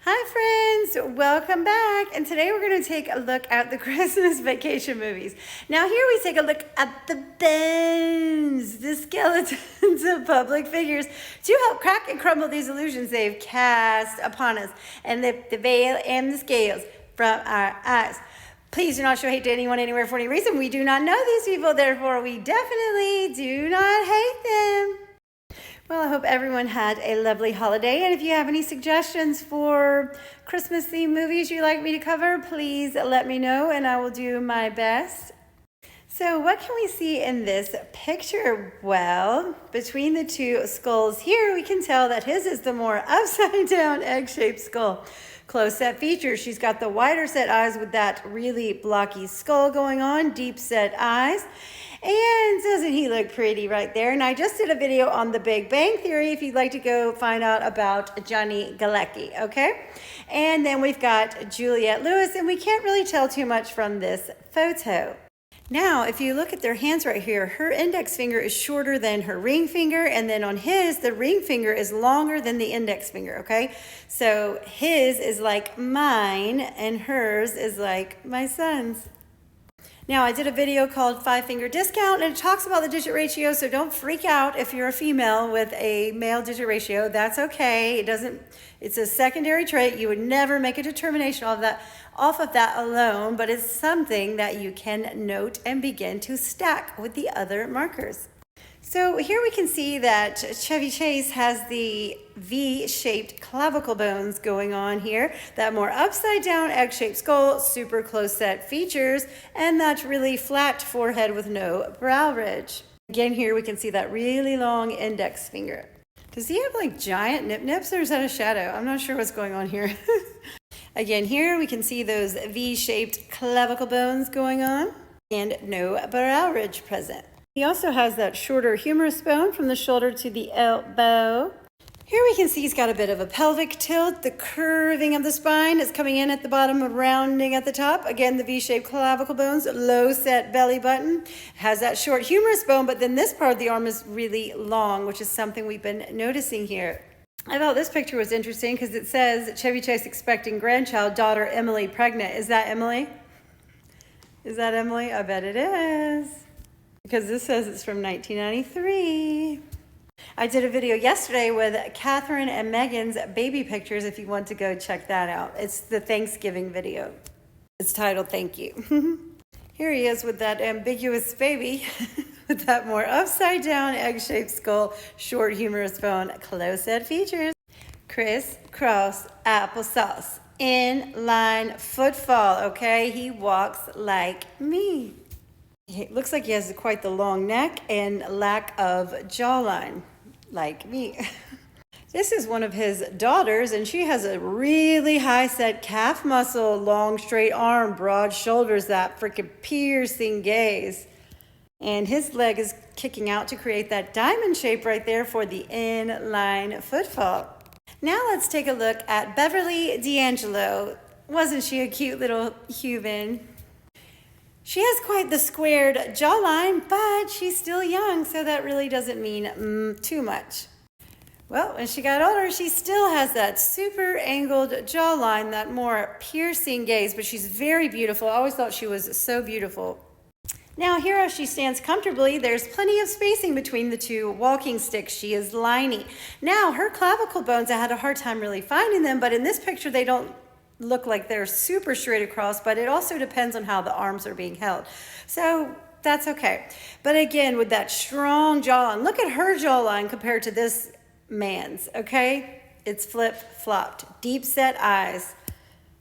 Hi friends, welcome back. And today we're going to take a look at the Christmas vacation movies. Now here we take a look at the bones, the skeletons of public figures to help crack and crumble these illusions they've cast upon us and lift the veil and the scales from our eyes. Please do not show hate to anyone anywhere for any reason. We do not know these people, therefore we definitely do not hate them. Well, I hope everyone had a lovely holiday. And if you have any suggestions for Christmas-themed movies you'd like me to cover, please let me know and I will do my best. So what can we see in this picture? Well, between the two skulls here, we can tell that his is the more upside-down egg-shaped skull. Close-set features. She's got the wider set eyes with that really blocky skull going on, deep-set eyes. And doesn't he look pretty right there? And I just did a video on the Big Bang Theory if you'd like to go find out about Johnny Galecki, okay? And then we've got Juliette Lewis, and we can't really tell too much from this photo. Now, if you look at their hands right here, her index finger is shorter than her ring finger, and then on his, the ring finger is longer than the index finger, okay? So his is like mine, and hers is like my son's. Now, I did a video called 5-Finger Discount, and it talks about the digit ratio, so don't freak out if you're a female with a male digit ratio. That's okay. It's a secondary trait. You would never make a determination off of that alone, but it's something that you can note and begin to stack with the other markers. So here we can see that Chevy Chase has the V-shaped clavicle bones going on here, that more upside down egg-shaped skull, super close set features, and that really flat forehead with no brow ridge. Again, here we can see that really long index finger. Does he have like giant nip-nips or is that a shadow? I'm not sure what's going on here. Again, here we can see those V-shaped clavicle bones going on and no brow ridge present. He also has that shorter humerus bone from the shoulder to the elbow. Here we can see he's got a bit of a pelvic tilt. The curving of the spine is coming in at the bottom, rounding at the top. Again, the V-shaped clavicle bones, low set belly button. Has that short humerus bone, but then this part of the arm is really long, which is something we've been noticing here. I thought this picture was interesting because it says Chevy Chase expecting grandchild, daughter Emily pregnant. Is that Emily? Is that Emily? I bet it is. Because this says it's from 1993. I did a video yesterday with Catherine and Megan's baby pictures if you want to go check that out. It's the Thanksgiving video. It's titled Thank You. Here he is with that ambiguous baby with that more upside down egg-shaped skull, short humerus bone, close set features. Crisscross applesauce, inline footfall, okay? He walks like me. It looks like he has quite the long neck and lack of jawline, like me. This is one of his daughters, and she has a really high-set calf muscle, long, straight arm, broad shoulders, that freaking piercing gaze. And his leg is kicking out to create that diamond shape right there for the inline footfall. Now let's take a look at Beverly D'Angelo. Wasn't she a cute little human? She has quite the squared jawline, but she's still young, so that really doesn't mean too much. Well, when she got older, she still has that super angled jawline, that more piercing gaze, but she's very beautiful. I always thought she was so beautiful. Now here as she stands comfortably, there's plenty of spacing between the two walking sticks. She is liney. Now her clavicle bones, I had a hard time really finding them, but in this picture they don't look like they're super straight across, but it also depends on how the arms are being held. So that's okay. But again, with that strong jawline, look at her jawline compared to this man's, okay? It's flip-flopped. Deep set eyes,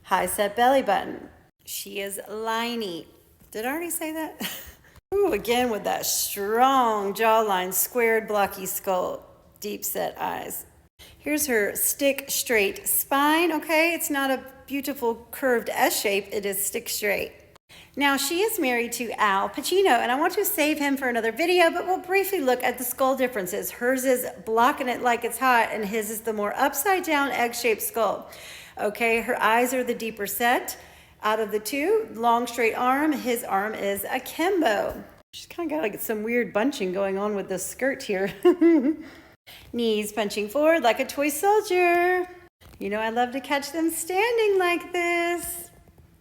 high set belly button. She is liney. Did I already say that? Ooh, again with that strong jawline, squared blocky skull, deep set eyes. Here's her stick straight spine, okay? It's not a beautiful curved S shape, it is stick straight. Now she is married to Al Pacino, and I want to save him for another video, but we'll briefly look at the skull differences. Hers is blocking it like it's hot, and his is the more upside down egg-shaped skull. Okay, her eyes are the deeper set. Out of the two, long straight arm, his arm is akimbo. She's kind of got like some weird bunching going on with this skirt here. Knees punching forward like a toy soldier. You know, I love to catch them standing like this.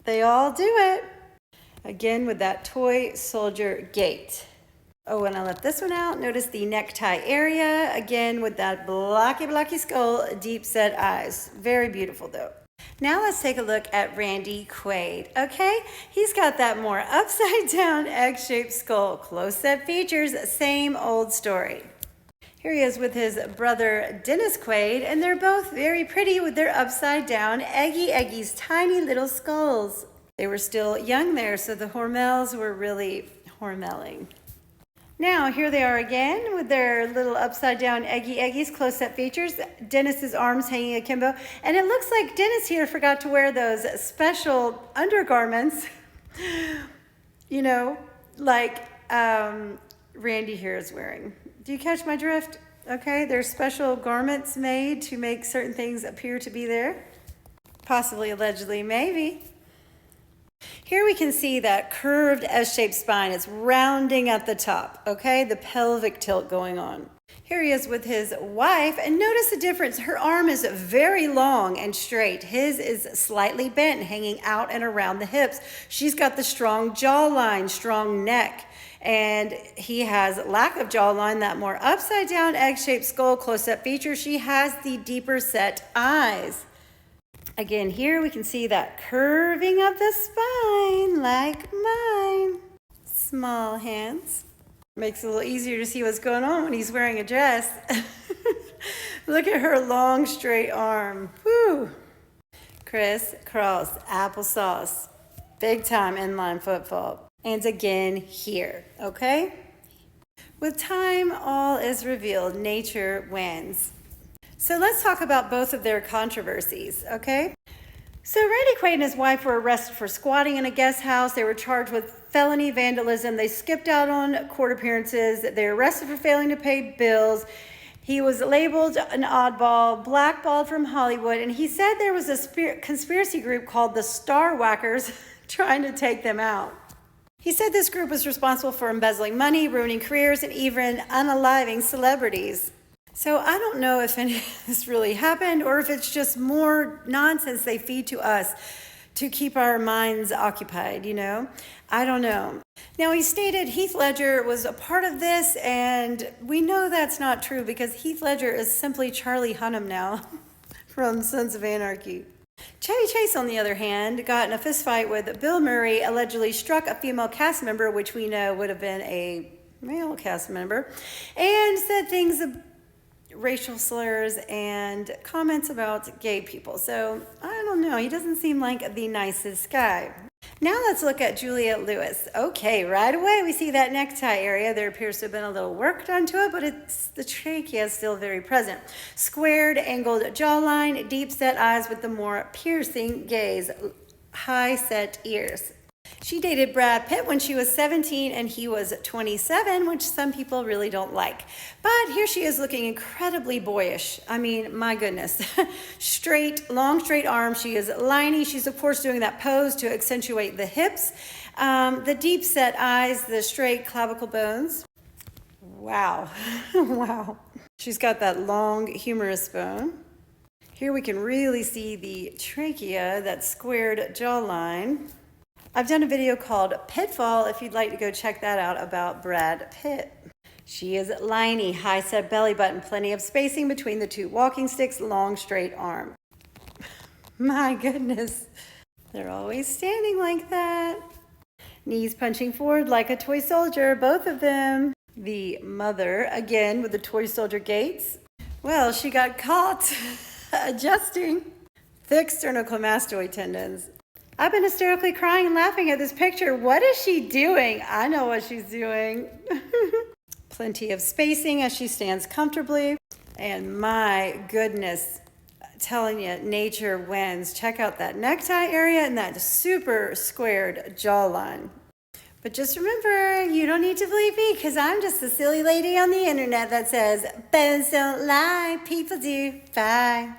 They all do it. Again with that toy soldier gait. Oh, and I left this one out. Notice the necktie area. Again with that blocky skull, deep set eyes. Very beautiful though. Now let's take a look at Randy Quaid, okay? He's got that more upside down egg-shaped skull. Close-up features, same old story. Here he is with his brother Dennis Quaid, and they're both very pretty with their upside down eggies, tiny little skulls. They were still young there, so the Hormels were really hormeling. Now, here they are again with their little upside down eggies, close-up features. Dennis's arms hanging akimbo. And it looks like Dennis here forgot to wear those special undergarments, you know, like Randy here is wearing. Do you catch my drift? Okay, there's special garments made to make certain things appear to be there. Possibly, allegedly, maybe. Here we can see that curved S-shaped spine. It's rounding at the top, okay? The pelvic tilt going on. Here he is with his wife, and notice the difference. Her arm is very long and straight. His is slightly bent, hanging out and around the hips. She's got the strong jawline, strong neck, and he has lack of jawline, that more upside down egg-shaped skull close-up feature. She has the deeper set eyes. Again, here we can see that curving of the spine like mine. Small hands. Makes it a little easier to see what's going on when he's wearing a dress. Look at her long, straight arm. Whew. Criss-cross, applesauce. Big time inline football. And again here, okay? With time, all is revealed. Nature wins. So let's talk about both of their controversies, okay? So Randy Quaid and his wife were arrested for squatting in a guest house. They were charged with felony vandalism. They skipped out on court appearances. They were arrested for failing to pay bills. He was labeled an oddball, blackballed from Hollywood, and he said there was a conspiracy group called the Star Whackers trying to take them out. He said this group was responsible for embezzling money, ruining careers, and even unaliving celebrities. So I don't know if any of this really happened or if it's just more nonsense they feed to us to keep our minds occupied, you know? I don't know. Now, he stated Heath Ledger was a part of this, and we know that's not true because Heath Ledger is simply Charlie Hunnam now from Sons of Anarchy. Chevy Chase, on the other hand, got in a fistfight with Bill Murray, allegedly struck a female cast member, which we know would have been a male cast member, and said things racial slurs and comments about gay people. So I don't know, he doesn't seem like the nicest guy. Now let's look at Juliette Lewis. Okay, right away we see that necktie area. There appears to have been a little work done to it, but the trachea is still very present. Squared, angled jawline, deep set eyes with the more piercing gaze, high set ears. She dated Brad Pitt when she was 17 and he was 27, which some people really don't like. But here she is looking incredibly boyish. I mean, my goodness. Straight, long, straight arms. She is liney. She's, of course, doing that pose to accentuate the hips. The deep set eyes, the straight clavicle bones. Wow. Wow. She's got that long humerus bone. Here we can really see the trachea, that squared jawline. I've done a video called Pitfall, if you'd like to go check that out, about Brad Pitt. She is liney, high set belly button, plenty of spacing between the two walking sticks, long straight arm. My goodness, they're always standing like that. Knees punching forward like a toy soldier, both of them. The mother, again, with the toy soldier gaits. Well, she got caught adjusting thick sternocleidomastoid tendons. I've been hysterically crying and laughing at this picture. What is she doing? I know what she's doing. Plenty of spacing as she stands comfortably. And my goodness, telling you, nature wins. Check out that necktie area and that super squared jawline. But just remember, you don't need to believe me because I'm just a silly lady on the internet that says, bones don't lie, people do. Bye.